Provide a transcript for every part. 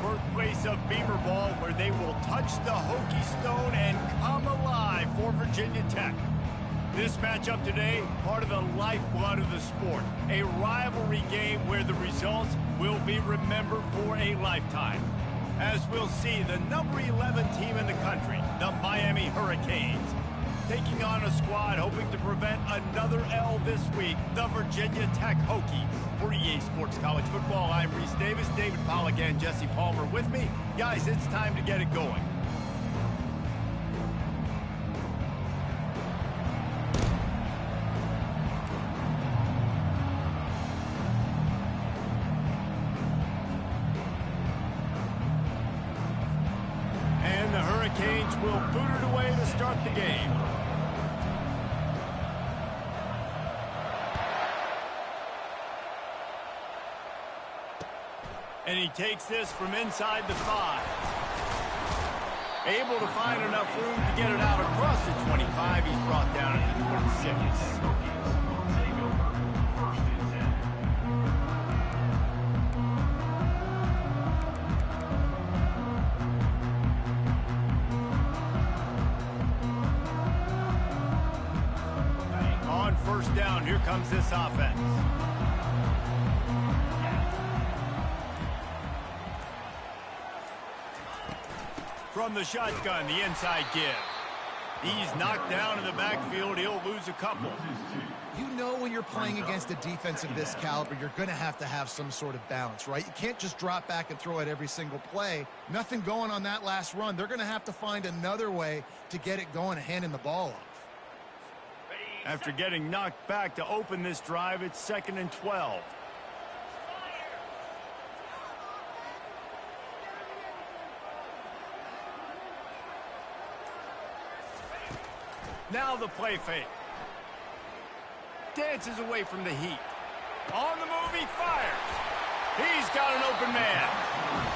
birthplace of Beamer ball, where they will touch the Hokie Stone and come alive for Virginia Tech. This matchup today, part of the lifeblood of the sport. A rivalry game where the results will be remembered for a lifetime. As we'll see, the number 11 team in the country, the Miami Hurricanes, taking on a squad hoping to prevent another L this week, the Virginia Tech Hokies. For EA Sports College Football, I'm Reese Davis, David Pollack, and Jesse Palmer with me. Guys, it's time to get it going. And the Hurricanes will boot it away to start the game. And he takes this from inside the 5. Able to find enough room to get it out across the 25. He's brought down at the 26. On first down, here comes this offense. From the shotgun, the inside give. He's knocked down in the backfield. He'll lose a couple. You know when you're playing against a defense of this caliber, you're going to have some sort of balance, right? You can't just drop back and throw it every single play. Nothing going on that last run. They're going to have to find another way to get it going and handing the ball off. After getting knocked back to open this drive, it's 2nd and 12. Now the play fake. Dances away from the heat. On the move, he fires. He's got an open man.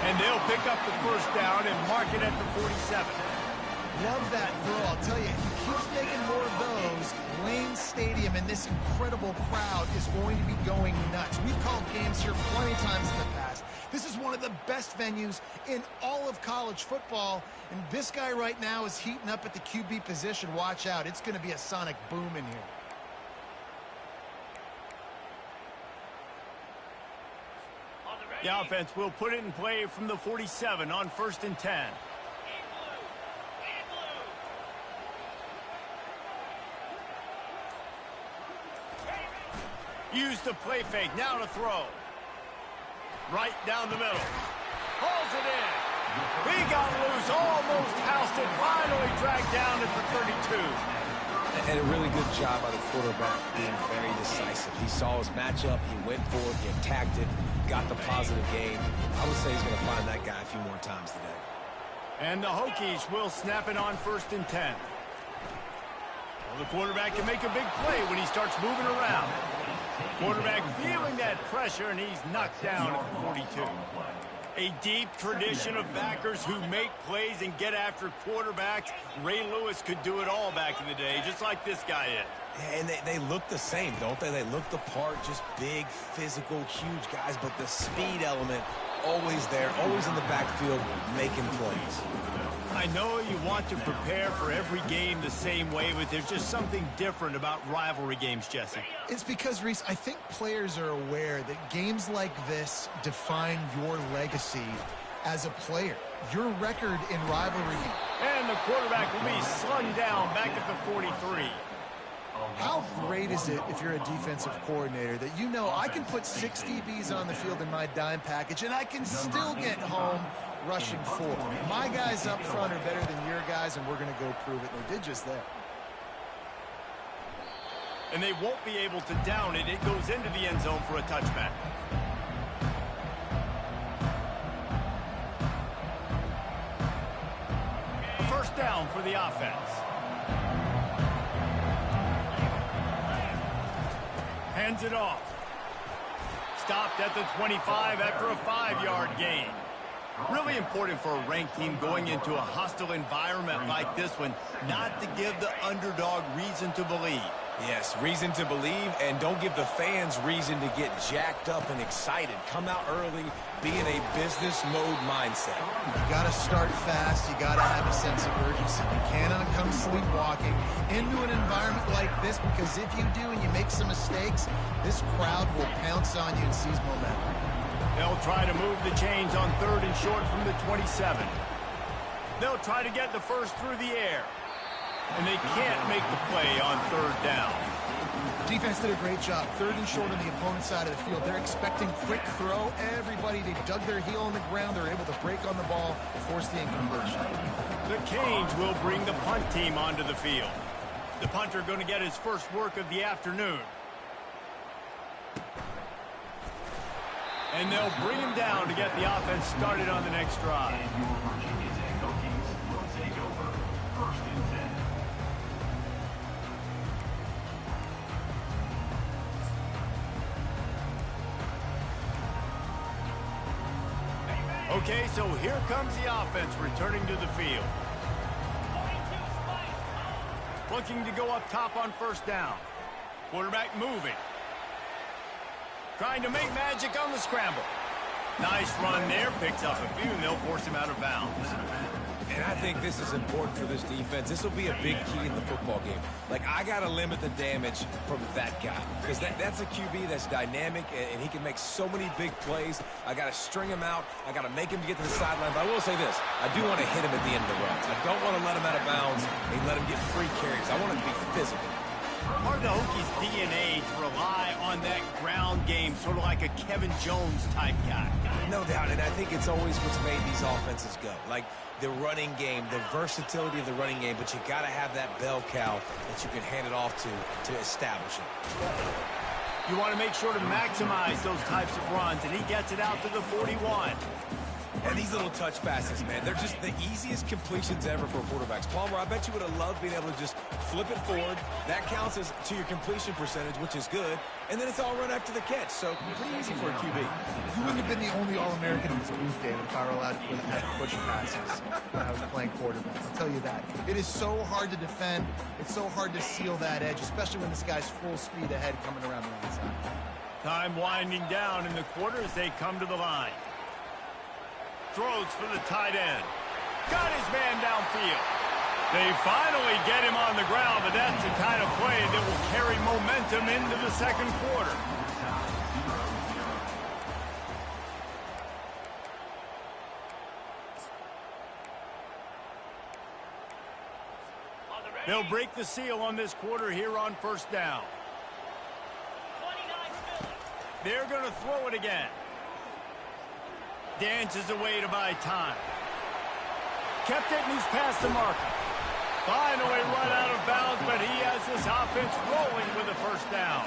And they'll pick up the first down and mark it at the 47. Love that throw. I'll tell you, if he keeps making more of those, Lane Stadium and this incredible crowd is going to be going nuts. We've called games here plenty of times in the past. This is one of the best venues in all of college football, and this guy right now is heating up at the QB position. Watch out. It's going to be a sonic boom in here. The offense will put it in play from the 47 on 1st and 10. Use the play fake, now to throw. Right down the middle. Pulls it in. He got loose, almost housed it, finally dragged down at the 32. And a really good job by the quarterback being very decisive. He saw his matchup, he went for it, he attacked it, got the positive gain. I would say he's going to find that guy a few more times today. And the Hokies will snap it on 1st and 10. Well, the quarterback can make a big play when he starts moving around. Quarterback feeling that pressure, and he's knocked down at the 42. A deep tradition of backers who make plays and get after quarterbacks. Ray Lewis could do it all back in the day, just like this guy is. And they look the same, don't they? They look the part, just big, physical, huge guys, but the speed element always there, always in the backfield, making plays. I know you want to prepare for every game the same way, but there's just something different about rivalry games, Jesse. It's because, Reese, I think players are aware that games like this define your legacy as a player, your record in rivalry. And the quarterback will be slung down back at the 43. How great is it if you're a defensive coordinator that you know I can put 6 DBs on the field in my dime package and I can still get home rushing 4. My guys up front are better than your guys, and we're going to go prove it. They did just that. And they won't be able to down it. It goes into the end zone for a touchback. First down for the offense. Hands it off. Stopped at the 25 after a 5-yard gain. Really important for a ranked team going into a hostile environment like this one, not to give the underdog reason to believe. Yes, reason to believe, and don't give the fans reason to get jacked up and excited. Come out early, be in a business mode mindset. You got to start fast. You got to have a sense of urgency. You cannot come sleepwalking into an environment like this, because if you do and you make some mistakes, this crowd will pounce on you and seize momentum. They'll try to move the chains on 3rd and short from the 27. They'll try to get the first through the air. And they can't make the play on 3rd down. Defense did a great job. 3rd and short on the opponent's side of the field. They're expecting quick throw. Everybody, they dug their heel on the ground. They're able to break on the ball, force the incompletion. The Canes will bring the punt team onto the field. The punter going to get his first work of the afternoon. And they'll bring him down to get the offense started on the next drive. Okay, so here comes the offense returning to the field. Looking to go up top on 1st down. Quarterback moving. Trying to make magic on the scramble. Nice run there. Picks up a few, and they'll force him out of bounds. And I think this is important for this defense. This will be a big key in the football game. Like, I got to limit the damage from that guy, because that's a QB that's dynamic, and he can make so many big plays. I got to string him out. I got to make him get to the sideline. But I will say this. I do want to hit him at the end of the run. I don't want to let him out of bounds and let him get free carries. I want him to be physical. Part of the Hokies' DNA to rely on that ground game, sort of like a Kevin Jones type guy. No doubt, and I think it's always what's made these offenses go. Like the running game, the versatility of the running game, but you got to have that bell cow that you can hand it off to establish it. You want to make sure to maximize those types of runs, and he gets it out to the 41. And these little touch passes, man, they're just the easiest completions ever for quarterbacks. Palmer, I bet you would have loved being able to just flip it forward. That counts as to your completion percentage, which is good. And then it's all run after the catch, so pretty easy for a QB. You wouldn't have been the only All-American in this booth, David, if I were allowed to push passes when I was playing quarterback. I'll tell you that. It is so hard to defend. It's so hard to seal that edge, especially when this guy's full speed ahead coming around the inside. Time winding down in the quarter as they come to the line. Throws for the tight end. Got his man downfield. They finally get him on the ground, but that's the kind of play that will carry momentum into the 2nd quarter. They'll break the seal on this quarter here on 1st down. They're going to throw it again. Dances away to buy time. Kept it, and he's past the marker. Finally run out of bounds, but he has this offense rolling with a 1st down.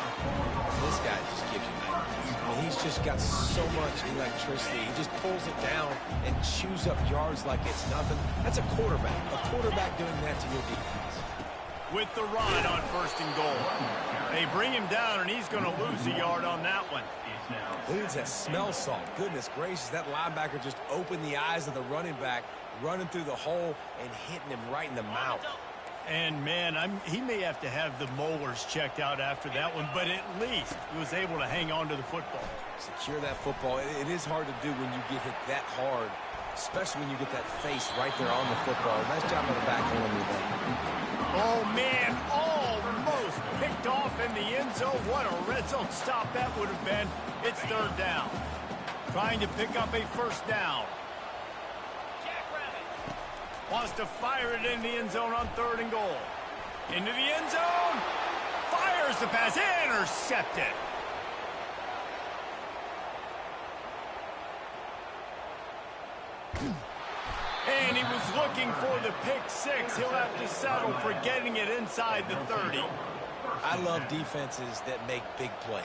This guy just gives you nightmares. I mean, he's just got so much electricity. He just pulls it down and chews up yards like it's nothing. That's a quarterback. A quarterback doing that to your defense. With the run on 1st and goal. They bring him down, and he's going to lose a yard on that one. Leads that smell salt. Goodness gracious, that linebacker just opened the eyes of the running back, running through the hole and hitting him right in the mouth. And, man, he may have to have the molars checked out after that one, but at least he was able to hang on to the football. Secure that football. It is hard to do when you get hit that hard, especially when you get that face right there on the football. Nice job on the back holding me there. Oh, man, almost picked off in the end zone. What a red zone stop that would have been. It's 3rd down. Trying to pick up a 1st down. Wants to fire it in the end zone on 3rd and goal. Into the end zone. Fires the pass. Intercepted. And he was looking for the pick 6. He'll have to settle for getting it inside the 30. I love defenses that make big plays,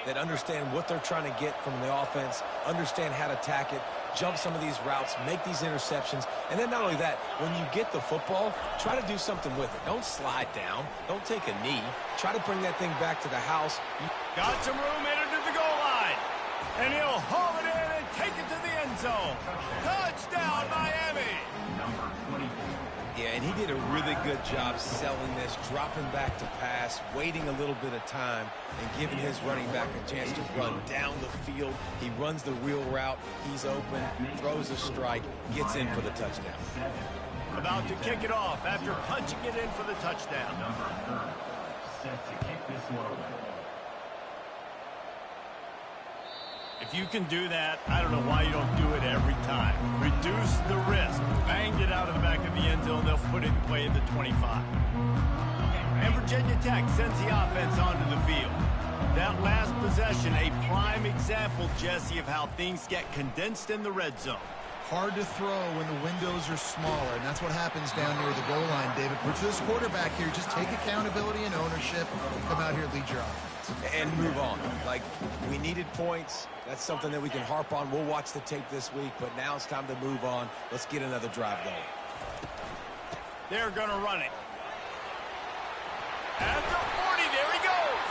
that understand what they're trying to get from the offense, understand how to attack it, jump some of these routes, make these interceptions. And then not only that, when you get the football, try to do something with it. Don't slide down. Don't take a knee. Try to bring that thing back to the house. Got some room in it to the goal line. And he'll haul it in and take it to the end zone. Touchdown, Miami. Yeah, and he did a really good job selling this, dropping back to pass, waiting a little bit of time, and giving his running back a chance to run down the field. He runs the real route. He's open, throws a strike, gets in for the touchdown. About to kick it off after punching it in for the touchdown. Set to kick this one away. If you can do that, I don't know why you don't do it every time. Reduce the risk. Banged it out of the back of the end zone. They'll put it in play at the 25. And Virginia Tech sends the offense onto the field. That last possession, a prime example, Jesse, of how things get condensed in the red zone. Hard to throw when the windows are smaller, and that's what happens down near the goal line, David. But for this quarterback here, just take accountability and ownership. Come out here, lead your offense. And move on. Like, we needed points. That's something that we can harp on. We'll watch the tape this week, but now it's time to move on. Let's get another drive going. They're going to run it. At the 40, there he goes.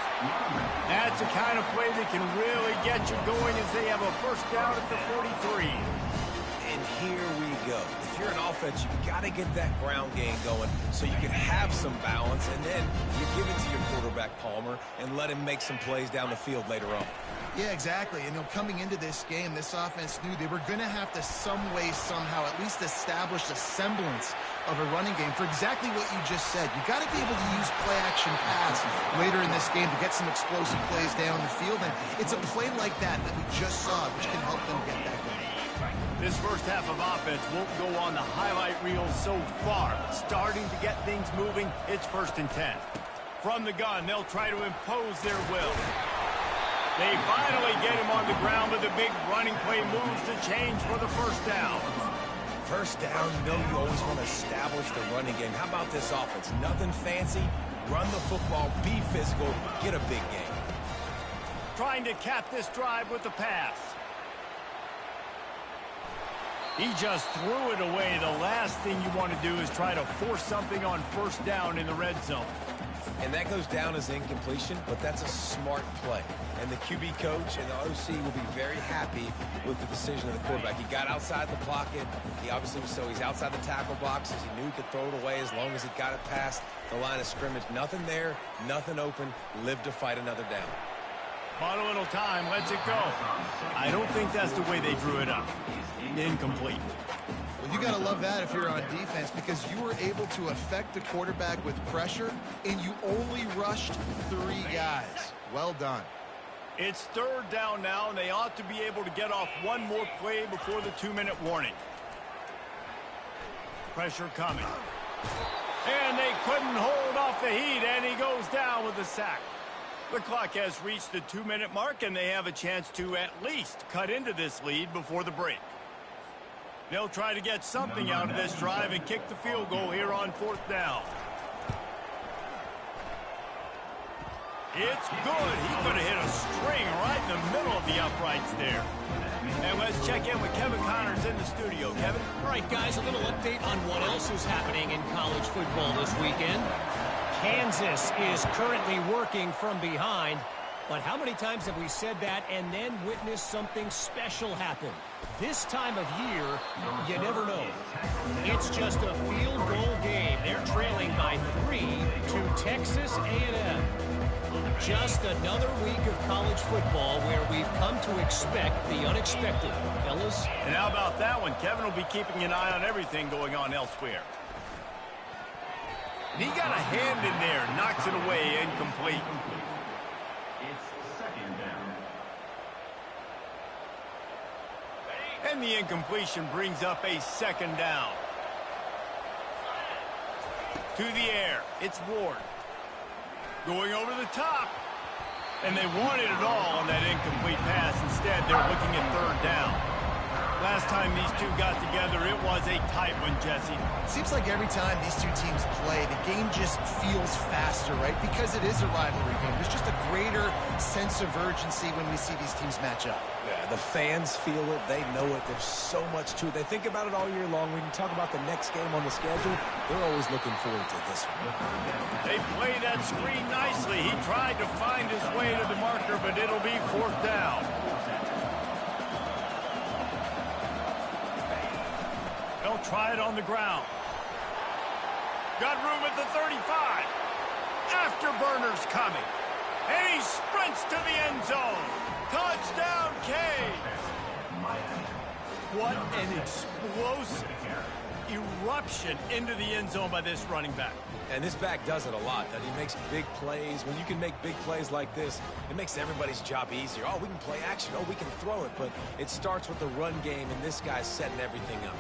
That's the kind of play that can really get you going as they have a first down at the 43. And here we go. If you're an offense, you got to get that ground game going so you can have some balance, and then you give it to your quarterback, Palmer, and let him make some plays down the field later on. Yeah, exactly. And coming into this game, this offense knew they were going to have to some way, somehow, at least establish a semblance of a running game for exactly what you just said. You got to be able to use play-action pass later in this game to get some explosive plays down the field. And it's a play like that we just saw, which can help them get that going. This first half of offense won't go on the highlight reel so far. Starting to get things moving, it's 1st and 10. From the gun, they'll try to impose their will. They finally get him on the ground, but the big running play moves to change for the first down. First down, you know you always want to establish the running game. How about this offense? Nothing fancy. Run the football, be physical, get a big game. Trying to cap this drive with the pass. He just threw it away. The last thing you want to do is try to force something on first down in the red zone. And that goes down as incompletion, but that's a smart play. And the QB coach and the OC will be very happy with the decision of the quarterback. He got outside the pocket. He obviously was he's outside the tackle boxes. He knew he could throw it away as long as he got it past the line of scrimmage. Nothing there, nothing open. Live to fight another down. Bought a little time, lets it go. I don't think that's the way they drew it up. Incomplete. Well, you got to love that if you're on defense, because you were able to affect the quarterback with pressure, and you only rushed 3 guys. Well done. It's 3rd down now, and they ought to be able to get off one more play before the 2-minute warning. Pressure coming. And they couldn't hold off the heat, and he goes down with a sack. The clock has reached the 2-minute mark, and they have a chance to at least cut into this lead before the break. They'll try to get something out of this drive and kick the field goal here on 4th down. It's good. He could have hit a string right in the middle of the uprights there. And let's check in with Kevin Connors in the studio. Kevin? All right, guys, a little update on what else is happening in college football this weekend. Kansas is currently working from behind, but how many times have we said that and then witnessed something special happen? This time of year, you never know. It's just a field goal game. They're trailing by 3 to Texas A&M. Just another week of college football where we've come to expect the unexpected, fellas. And how about that one? Kevin will be keeping an eye on everything going on elsewhere. And he got a hand in there, knocks it away, incomplete. It's 2nd down. And the incompletion brings up a 2nd down. To the air, it's Ward. Going over the top. And they wanted it all on that incomplete pass. Instead, they're looking at 3rd down. Last time these two got together, it was a tight one, Jesse. It seems like every time these two teams play, the game just feels faster, right? Because it is a rivalry game. There's just a greater sense of urgency when we see these teams match up. Yeah, the fans feel it. They know it. There's so much to it. They think about it all year long. We can talk about the next game on the schedule. They're always looking forward to this one. They play that screen nicely. He tried to find his way to the marker, but it'll be 4th down. They'll try it on the ground. Got room at the 35. Afterburners coming. And he sprints to the end zone. Touchdown, Canes. What an explosive eruption into the end zone by this running back. And this back does it a lot, that he makes big plays. When you can make big plays like this, it makes everybody's job easier. Oh, we can play action. Oh, we can throw it. But it starts with the run game, and this guy's setting everything up.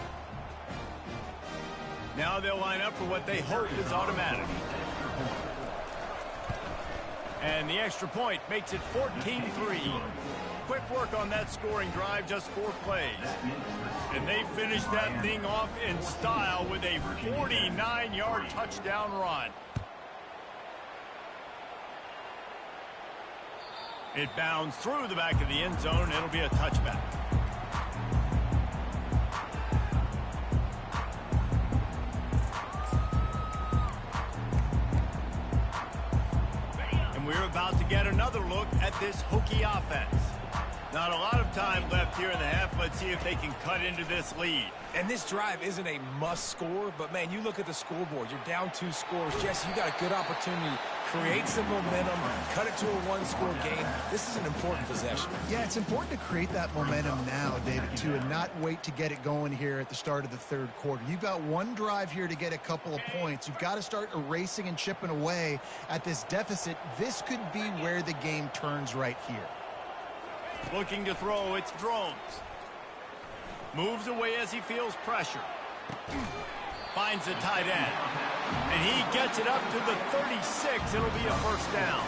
Now they'll line up for what they hope is automatic. And the extra point makes it 14-3. Quick work on that scoring drive, just 4 plays. And they finish that thing off in style with a 49-yard touchdown run. It bounds through the back of the end zone, and it'll be a touchback. And we're about to get another look at this Hokie offense. Not a lot of time left here in the half. Let's see if they can cut into this lead. And this drive isn't a must score, but, man, you look at the scoreboard. You're down 2 scores. Jesse, you got a good opportunity. Create some momentum. Cut it to a 1-score game. This is an important possession. Yeah, it's important to create that momentum now, David, too, and not wait to get it going here at the start of the 3rd quarter. You've got one drive here to get a couple of points. You've got to start erasing and chipping away at this deficit. This could be where the game turns right here. Looking to throw, it's Drones. Moves away as he feels pressure. Finds the tight end. And he gets it up to the 36. It'll be a first down.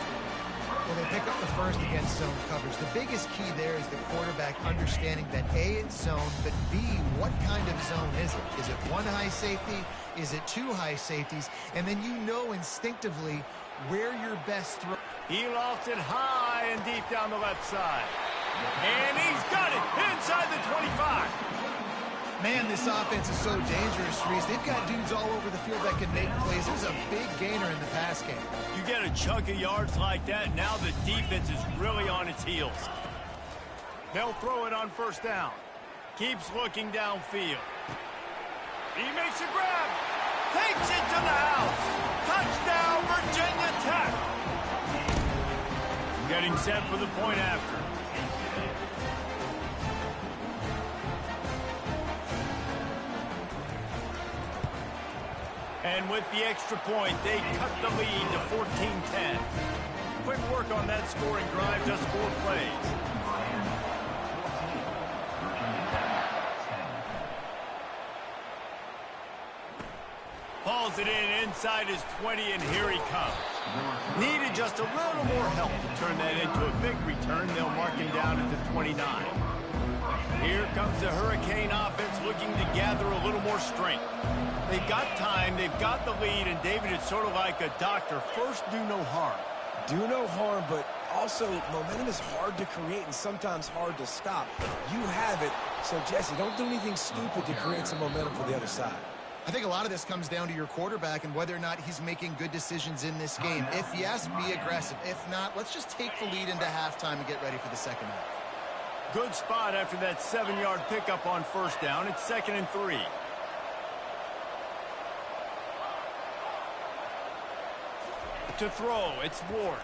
Well, they pick up the first against zone coverage. The biggest key there is the quarterback understanding that A, it's zone, but B, what kind of zone is it? Is it 1 high safety? Is it 2 high safeties? And then you know instinctively where your best throw. He lofts it high and deep down the left side. And he's got it inside the 25. Man, this offense is so dangerous, Reese. They've got dudes all over the field that can make plays. There's a big gainer in the pass game. You get a chunk of yards like that, now the defense is really on its heels. They'll throw it on first down. Keeps looking downfield. He makes a grab. Takes it to the house. Touchdown, Virginia Tech. Getting set for the point after. And with the extra point, they cut the lead to 14-10. Quick work on that scoring drive, just 4 plays. Hauls it in inside his 20, and here he comes. Needed just a little more help to turn that into a big return. They'll mark him down at the 29. Here comes the Hurricane offense looking to gather a little more strength. They've got time, they've got the lead, and David, it's sort of like a doctor. First, do no harm. Do no harm, but also momentum is hard to create and sometimes hard to stop. You have it, so Jesse, don't do anything stupid to create some momentum for the other side. I think a lot of this comes down to your quarterback and whether or not he's making good decisions in this game. If yes, be aggressive. If not, let's just take the lead into halftime and get ready for the second half. Good spot after that 7-yard pickup on first down. It's 2nd and 3. To throw, it's Ward.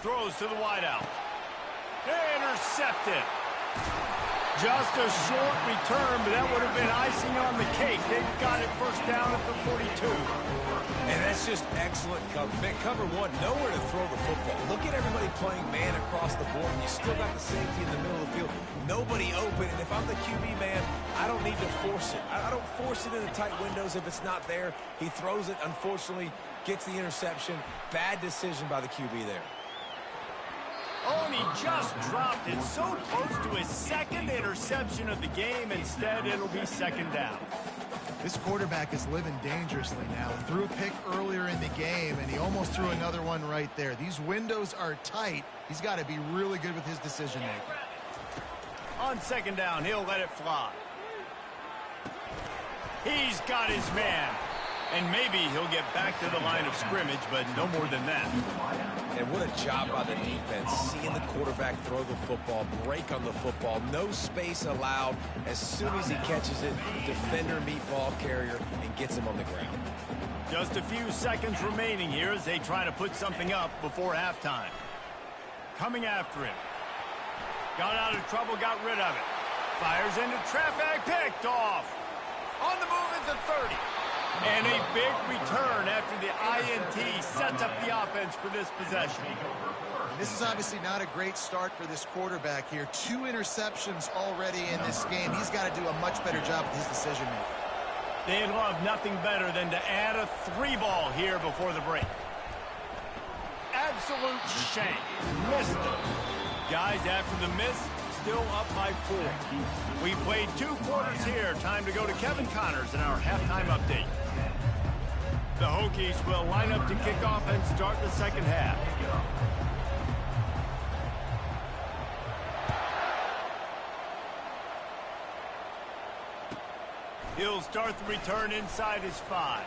Throws to the wideout. Intercepted. Just a short return, but that would have been icing on the cake. They've got it first down at the 42. And that's just excellent cover. Man, cover 1, nowhere to throw the football. Look at everybody playing man across the board, and you still got the safety in the middle of the field. Nobody open, and if I'm the QB, man, I don't need to force it. I don't force it in the tight windows if it's not there. He throws it, unfortunately, gets the interception. Bad decision by the QB there. Oh, and he just dropped it so close to his 2nd interception of the game. Instead, it'll be 2nd down. This quarterback is living dangerously now. Threw a pick earlier in the game, and he almost threw another one right there. These windows are tight. He's got to be really good with his decision-making. On 2nd down, he'll let it fly. He's got his man. And maybe he'll get back to the line of scrimmage, but no more than that. And what a job by the defense, seeing the quarterback throw the football, break on the football, no space allowed. As soon as he catches it, defender meet ball carrier and gets him on the ground. Just a few seconds remaining here as they try to put something up before halftime. Coming after him. Got out of trouble, got rid of it. Fires into traffic, picked off. On the move is the 30. And a big return after the INT sets up the offense for this possession. This is obviously not a great start for this quarterback here. 2 interceptions already in this game. He's got to do a much better job with his decision-making. They'd love nothing better than to add a 3-ball here before the break. Absolute shank. Missed it. Guys, after the miss, still up by 4. We played 2 quarters here. Time to go to Kevin Connors in our halftime update. The Hokies will line up to kick off and start the second half. He'll start the return inside his 5.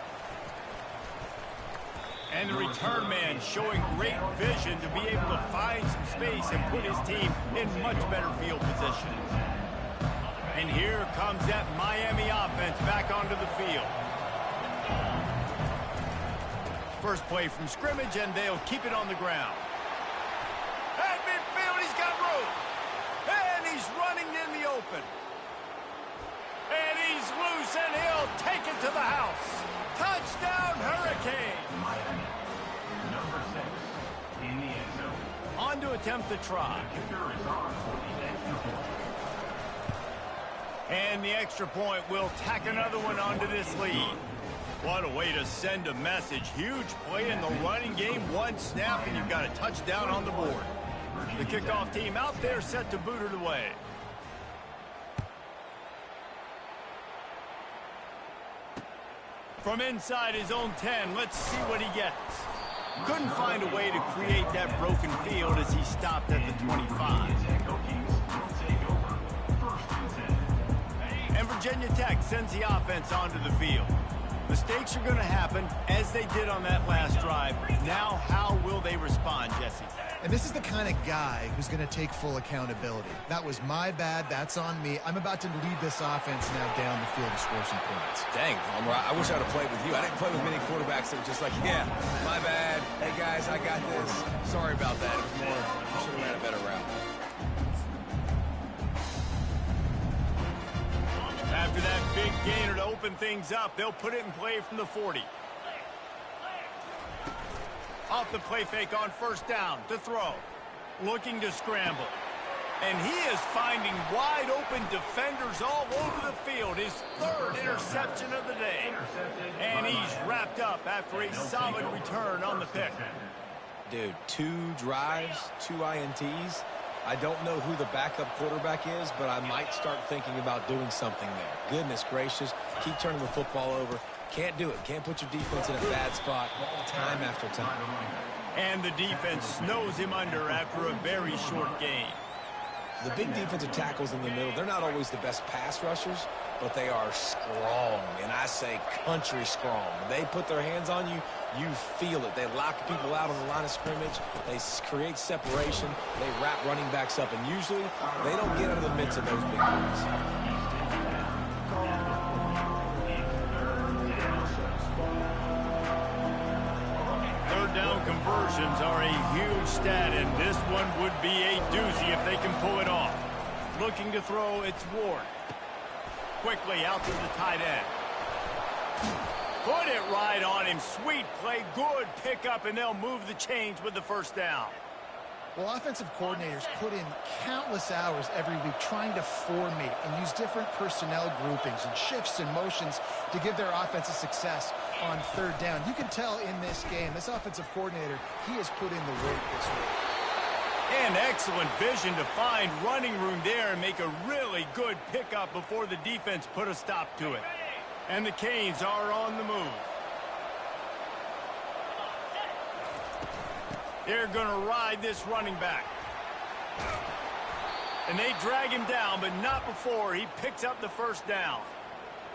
And the return man showing great vision to be able to find some space and put his team in much better field position. And here comes that Miami offense back onto the field. First play from scrimmage, and they'll keep it on the ground. At midfield, he's got room. And he's running in the open. And he's loose, and he'll take it to the house. Touchdown, Hurricane. Miami. Number 6 in the end zone. On to attempt the try. Kicker is on for the extra point. And the extra point will tack another one onto this lead. What a way to send a message. Huge play in the running game. 1 snap, and you've got a touchdown on the board. The kickoff team out there set to boot it away. From inside his own 10, let's see what he gets. Couldn't find a way to create that broken field as he stopped at the 25. And Virginia Tech sends the offense onto the field. Mistakes are going to happen, as they did on that last drive. Now, how will they respond, Jesse? And this is the kind of guy who's going to take full accountability. That was my bad. That's on me. I'm about to lead this offense now down the field to score some points. Dang, Palmer, I wish I would have played with you. I didn't play with many quarterbacks that were just like, yeah, my bad. Hey, guys, I got this. Sorry about that. It was more, you should have ran a better route. After that big gainer to open things up, they'll put it in play from the 40. Off the play fake on first down to throw. Looking to scramble. And he is finding wide open defenders all over the field. His 3rd interception of the day. And he's wrapped up after a solid return on the pick. Dude, 2 drives, 2 INTs. I don't know who the backup quarterback is, but I might start thinking about doing something there. Goodness gracious, keep turning the football over. Can't do it. Can't put your defense in a bad spot time after time. And the defense snows him under after a very short game. The big defensive tackles in the middle, they're not always the best pass rushers, but they are strong, and I say country strong. When they put their hands on you, you feel it. They lock people out on the line of scrimmage. They create separation. They wrap running backs up, and usually they don't get out of the midst of those big plays. Third down conversions are a huge stat, and this one would be a doozy if they can pull it off. Looking to throw, it's Ward. Quickly out to the tight end. Put it right on him. Sweet play, good pickup, and they'll move the chains with the first down. Well, offensive coordinators put in countless hours every week trying to formate and use different personnel groupings and shifts and motions to give their offensive success on third down. You can tell in this game, this offensive coordinator, he has put in the work this week. And excellent vision to find running room there and make a really good pickup before the defense put a stop to it. And the Canes are on the move. They're going to ride this running back. And they drag him down, but not before he picks up the first down.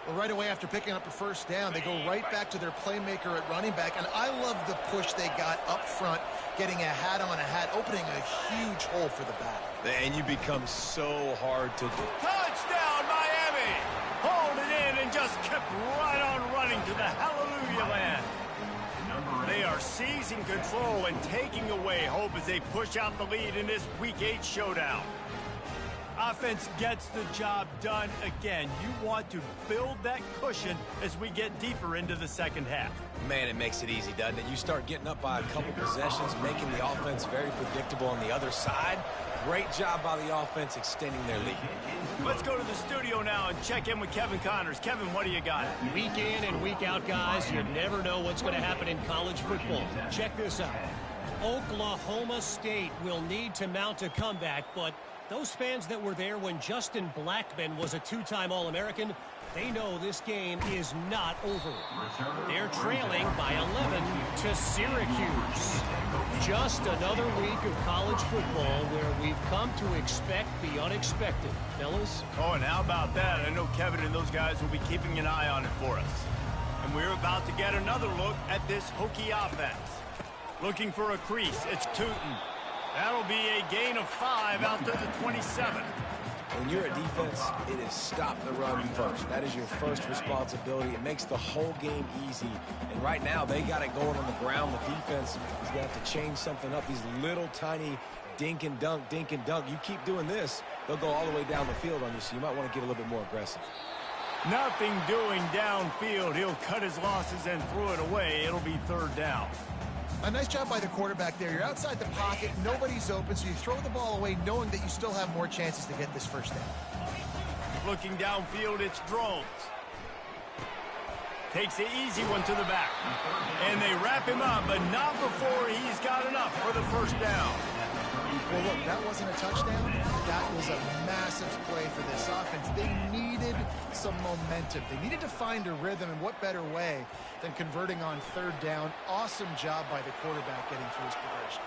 Well, right away after picking up a first down, they go right back to their playmaker at running back. And I love the push they got up front, getting a hat on a hat, opening a huge hole for the back. And you become so hard to do. Touchdown, Miami! Hauled it in and just kept right on running to the hallelujah land. They are seizing control and taking away hope as they push out the lead in this Week 8 showdown. Offense gets the job done again. You want to build that cushion as we get deeper into the second half. Man, it makes it easy, doesn't it? You start getting up by a couple possessions, making the offense very predictable on the other side. Great job by the offense extending their lead. Let's go to the studio now and check in with Kevin Connors. Kevin, what do you got? Week in and week out, guys, you never know what's going to happen in college football. Check this out. Oklahoma State will need to mount a comeback, but those fans that were there when Justin Blackmon was a two-time All-American, they know this game is not over. They're trailing by 11 to Syracuse. Just another week of college football where we've come to expect the unexpected. Fellas? Oh, and how about that? I know Kevin and those guys will be keeping an eye on it for us. And we're about to get another look at this Hokie offense. Looking for a crease, it's Tootin. That'll be a gain of 5 out to the 27. When you're a defense, it is stop the run first. That is your first responsibility. It makes the whole game easy. And right now, they got it going on the ground. The defense is going to have to change something up. These little tiny dink and dunk, dink and dunk. You keep doing this, they'll go all the way down the field on you, so you might want to get a little bit more aggressive. Nothing doing downfield. He'll cut his losses and throw it away. It'll be third down. A nice job by the quarterback there. You're outside the pocket, nobody's open, so you throw the ball away knowing that you still have more chances to get this first down. Looking downfield, it's Drones. Takes the easy one to the back. And they wrap him up, but not before he's got enough for the first down. Well, look, that wasn't a touchdown. That was a massive play for this offense. They needed some momentum. They needed to find a rhythm, and what better way than converting on third down. Awesome job by the quarterback getting through his progression.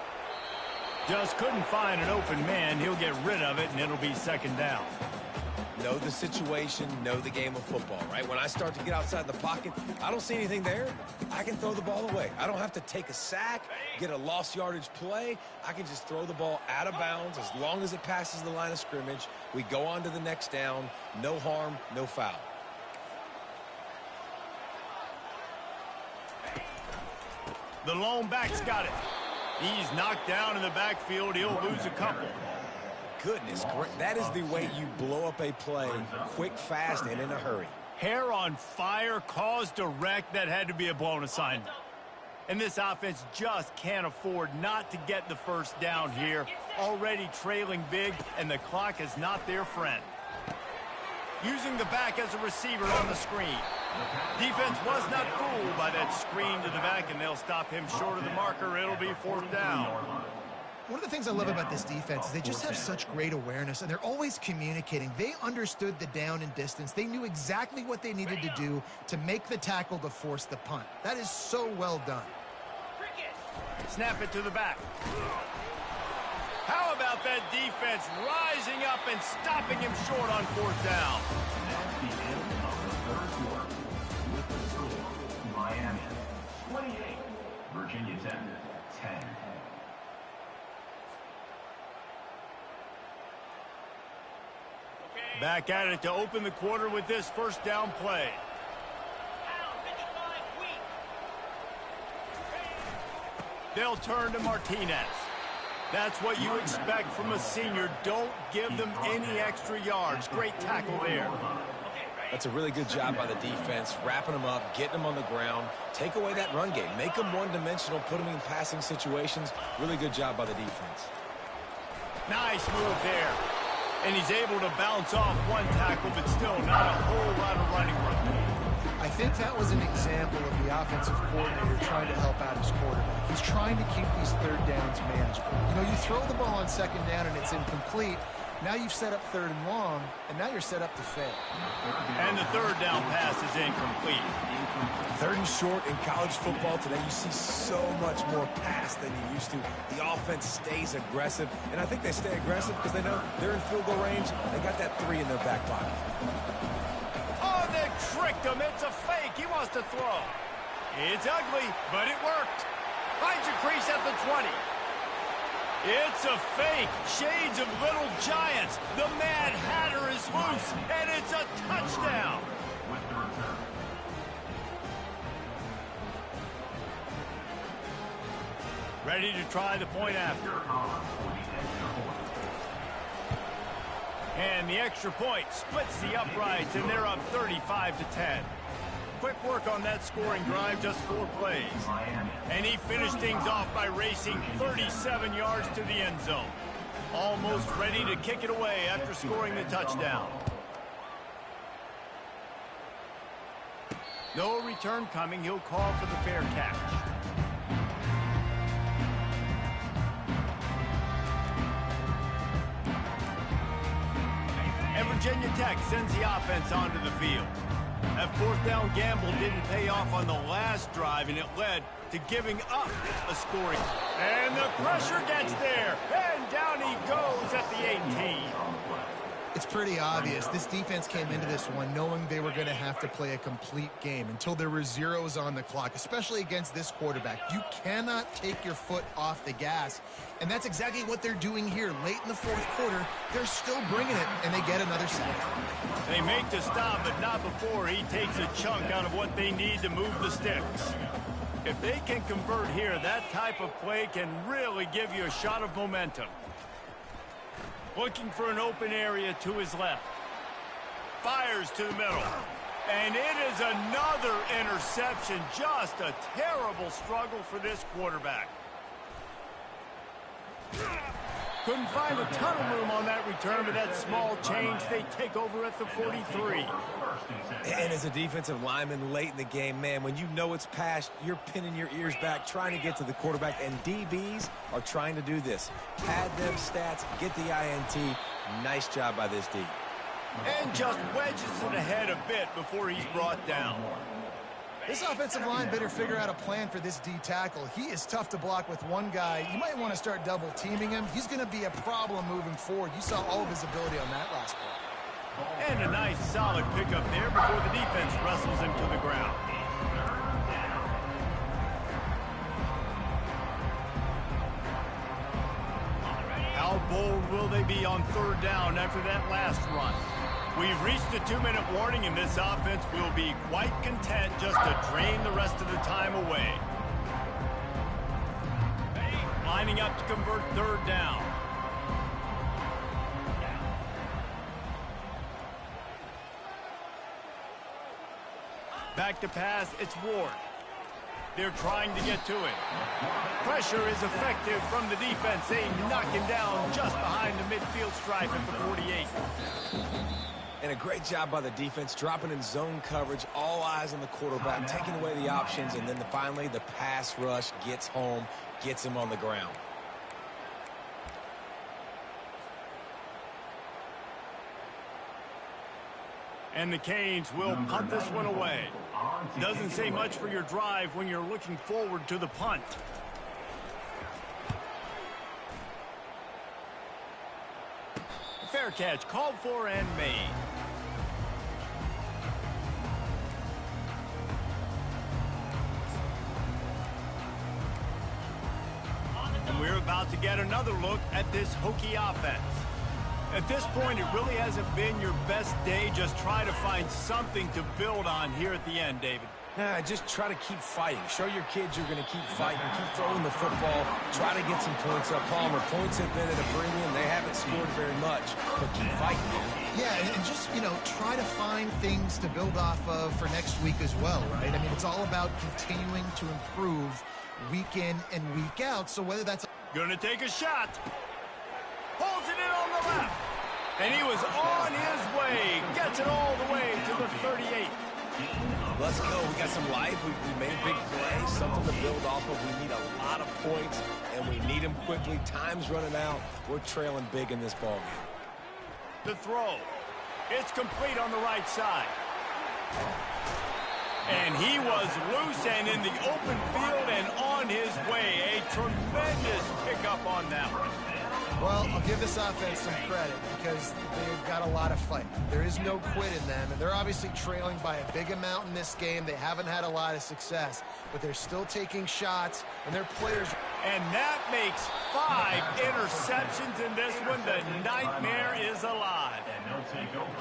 Just couldn't find an open man. He'll get rid of it, and it'll be second down. Know the situation, know the game of football, right? When I start to get outside the pocket, I don't see anything there. I can throw the ball away. I don't have to take a sack, get a lost yardage play. I can just throw the ball out of bounds as long as it passes the line of scrimmage. We go on to the next down. No harm, no foul. The lone back's got it. He's knocked down in the backfield. He'll lose a couple. Goodness, that is the way you blow up a play quick, fast, and in a hurry. Hair on fire, cause direct. That had to be a blown assignment. And this offense just can't afford not to get the first down here. Already trailing big, and the clock is not their friend. Using the back as a receiver on the screen. Defense was not fooled by that screen to the back, and they'll stop him short of the marker. It'll be fourth down. One of the things I love about this defense is they just have such great awareness, and they're always communicating. They understood the down and distance. They knew exactly what they needed to do to make the tackle to force the punt. That is so well done. Snap it to the back. How about that defense rising up and stopping him short on fourth down? That's the end of the third quarter. With the score, Miami 28, Virginia Tech 10. Back at it to open the quarter with this first down play. They'll turn to Martinez. That's what you expect from a senior. Don't give them any extra yards. Great tackle there. That's a really good job by the defense, wrapping them up, getting them on the ground. Take away that run game. Make them one-dimensional, put them in passing situations. Really good job by the defense. Nice move there. And he's able to bounce off one tackle, but still not a whole lot of running room. I think that was an example of the offensive coordinator trying to help out his quarterback. He's trying to keep these third downs manageable. You know, you throw the ball on second down and it's incomplete. Now you've set up third and long, and now you're set up to fail. And the third down pass is incomplete. Third and short in college football today, you see so much more pass than you used to. The offense stays aggressive, and I think they stay aggressive because they know they're in field goal range. They got that 3 in their back pocket. Oh, the trick tricked him. It's a fake. He wants to throw. It's ugly, but it worked. Finds a crease at the 20. It's a fake. Shades of Little Giants. The Mad Hatter is loose, and it's a touchdown. With the return. Ready to try the point after. And the extra point splits the uprights, and they're up 35-10. Quick work on that scoring drive, just 4 plays. And he finished things off by racing 37 yards to the end zone. Almost ready to kick it away after scoring the touchdown. No return coming. He'll call for the fair catch. And Virginia Tech sends the offense onto the field. That fourth down gamble didn't pay off on the last drive, and it led to giving up a scoring. And the pressure gets there, and down he goes at the 18. It's pretty obvious. This defense came into this one knowing they were going to have to play a complete game until there were zeros on the clock, especially against this quarterback. You cannot take your foot off the gas, and that's exactly what they're doing here. Late in the fourth quarter, they're still bringing it, and they get another sack. They make the stop, but not before he takes a chunk out of what they need to move the sticks. If they can convert here, that type of play can really give you a shot of momentum. Looking for an open area to his left. Fires to the middle. And it is another interception. Just a terrible struggle for this quarterback. Couldn't find a ton of room on that return, but that small change, they take over at the 43. And as a defensive lineman late in the game, man, when you know it's past, you're pinning your ears back, trying to get to the quarterback, and DBs are trying to do this. Pad them stats, get the INT. Nice job by this D. And just wedges it ahead a bit before he's brought down. This offensive line better figure out a plan for this D tackle. He is tough to block with one guy. You might want to start double teaming him. He's going to be a problem moving forward. You saw all of his ability on that last play. And a nice solid pickup there before the defense wrestles him to the ground. How bold will they be on third down after that last run? We've reached a 2-minute warning, and this offense will be quite content just to drain the rest of the time away. Lining up to convert third down. Back to pass, it's Ward. They're trying to get to it. Pressure is effective from the defense. They knock him down just behind the midfield stripe at the 48. And a great job by the defense, dropping in zone coverage, all eyes on the quarterback, taking away the options, and then finally the pass rush gets home, gets him on the ground. And the Canes will punt this one away. Doesn't say much for your drive when you're looking forward to the punt. Fair catch called for and made. And we're about to get another look at this Hokie offense. At this point, it really hasn't been your best day. Just try to find something to build on here at the end, David. Just try to keep fighting. Show your kids you're going to keep fighting, keep throwing the football, try to get some points up. Palmer, points have been at a premium. They haven't scored very much, but keep fighting. Yeah, and just, try to find things to build off of for next week as well, right? I mean, it's all about continuing to improve week in and week out. So whether that's... Gonna take a shot. Pulls it in on the left. And he was on his way. Gets it all the way to the 38. Let's go. We got some life. We made a big play, something to build off of. We need a lot of points, and we need them quickly. Time's running out. We're trailing big in this ballgame. The throw. It's complete on the right side. And he was loose and in the open field and on his way. A tremendous pickup on that one. Well, I'll give this offense some credit because they've got a lot of fight. There is no quit in them, and they're obviously trailing by a big amount in this game. They haven't had a lot of success, but they're still taking shots, and their players... And that makes 5 interceptions in this one. The nightmare is alive.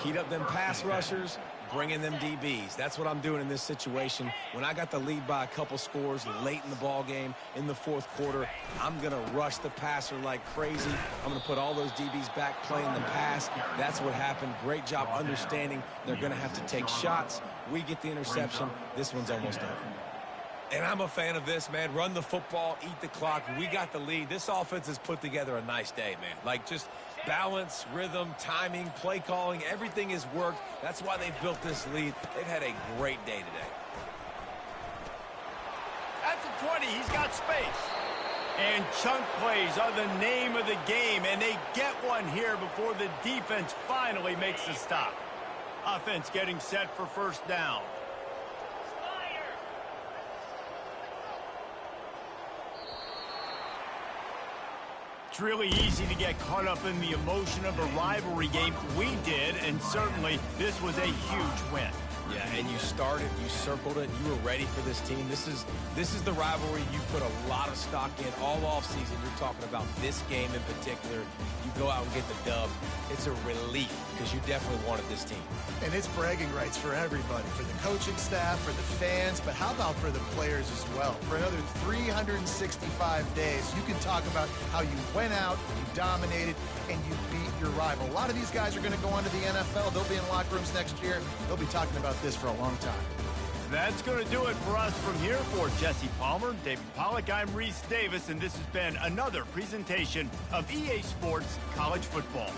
Heat up them pass rushers, bring in them DBs. That's what I'm doing in this situation. When I got the lead by a couple scores late in the ball game, in the fourth quarter, I'm going to rush the passer like crazy. I'm going to put all those DBs back playing the pass. That's what happened. Great job understanding they're going to have to take shots. We get the interception. This one's almost over. And I'm a fan of this, man. Run the football, eat the clock. We got the lead. This offense has put together a nice day, man. Like, just balance, rhythm, timing, play calling, everything has worked. That's why they've built this lead. They've had a great day today. At the 20, he's got space. And chunk plays are the name of the game, and they get one here before the defense finally makes the stop. Offense getting set for first down. It's really easy to get caught up in the emotion of a rivalry game. We did, and certainly this was a huge win. Yeah, and you started, you circled it, you were ready for this team. This is the rivalry you put a lot of stock in all offseason. You're talking about this game in particular. You go out and get the dub. It's a relief because you definitely wanted this team. And it's bragging rights for everybody, for the coaching staff, for the fans, but how about for the players as well? For another 365 days, you can talk about how you went out, you dominated, and you beat your rival. A lot of these guys are going to go on to the NFL. They'll be in locker rooms next year. They'll be talking about this for a long time. That's going to do it for us from here. For Jesse Palmer, David Pollack, I'm Reese Davis, and this has been another presentation of EA Sports College Football.